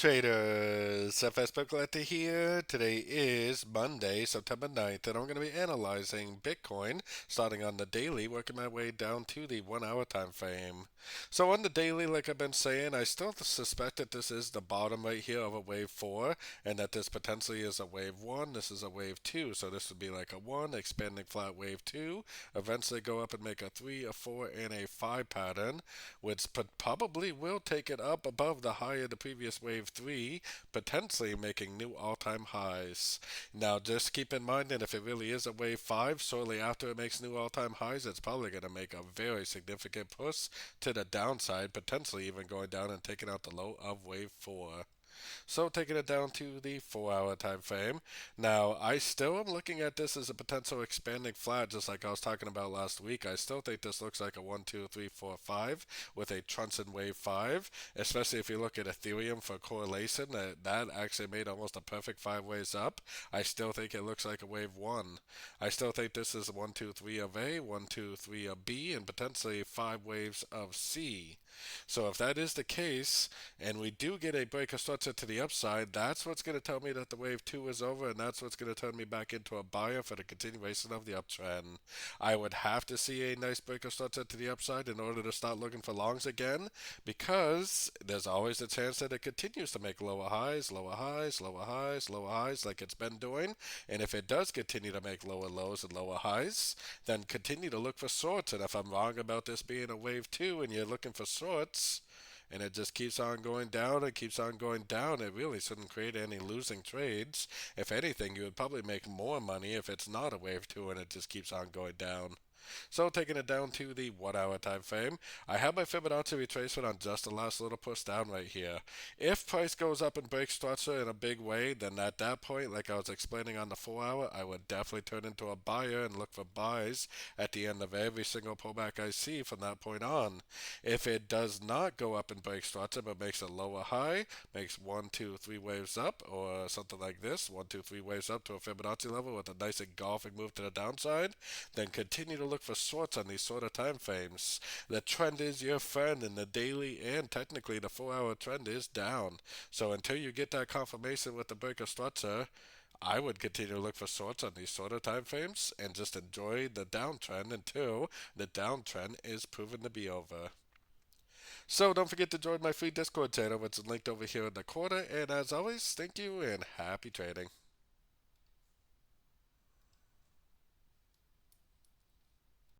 Traders, FX Pip Collector here. Today is Monday, September 9th, and I'm going to be analyzing Bitcoin, starting on the daily, working my way down to the 1 hour time frame. So on the daily, like I've been saying, I still suspect that this is the bottom right here of a wave 4, and that this potentially is a wave 1, this is a wave 2, so this would be like a 1, expanding flat wave 2, eventually go up and make a 3, a 4, and a 5 pattern, which probably will take it up above the high of the previous wave 3, potentially making new all-time highs. Now just keep in mind that if it really is a wave 5, shortly after it makes new all-time highs, it's probably going to make a very significant push to the downside, potentially even going down and taking out the low of wave 4. So taking it down to the 4 hour time frame. Now, I still am looking at this as a potential expanding flat, just like I was talking about last week. I still think this looks like a 1, 2, 3, 4, 5 with a Truncheon wave 5, especially if you look at Ethereum for correlation. That actually made almost a perfect 5 ways up. I still think it looks like a wave 1. I still think this is 1, 2, 3 of A, 1, 2, 3 of B, and potentially 5 waves of C. So if that is the case, and we do get a break of structure to the upside, that's what's going to tell me that the wave 2 is over, and that's what's going to turn me back into a buyer for the continuation of the uptrend. I would have to see a nice break of structure to the upside in order to start looking for longs again, because there's always a chance that it continues to make lower highs, lower highs, lower highs, lower highs like it's been doing. And if it does continue to make lower lows and lower highs, then continue to look for shorts. And if I'm wrong about this being a wave 2 and you're looking for shorts, and it just keeps on going down and keeps on going down, it really shouldn't create any losing trades. If anything, you would probably make more money if it's not a wave 2 and it just keeps on going down. So taking it down to the 1 hour time frame, I have my Fibonacci retracement on just the last little push down right here. If price goes up and breaks structure in a big way, then at that point, like I was explaining on the 4 hour, I would definitely turn into a buyer and look for buys at the end of every single pullback I see from that point on. If it does not go up and break structure but makes a lower high, makes 1, 2, 3 waves up or something like this, 1, 2, 3 waves up to a Fibonacci level with a nice engulfing move to the downside, then continue to look for shorts on these sort of time frames. The trend is your friend, and the daily and technically the 4 hour trend is down. So until you get that confirmation with the break of structure, I would continue to look for shorts on these sort of time frames and just enjoy the downtrend until the downtrend is proven to be over. So don't forget to join my free Discord channel, which is linked over here in the corner. And as always, thank you and happy trading.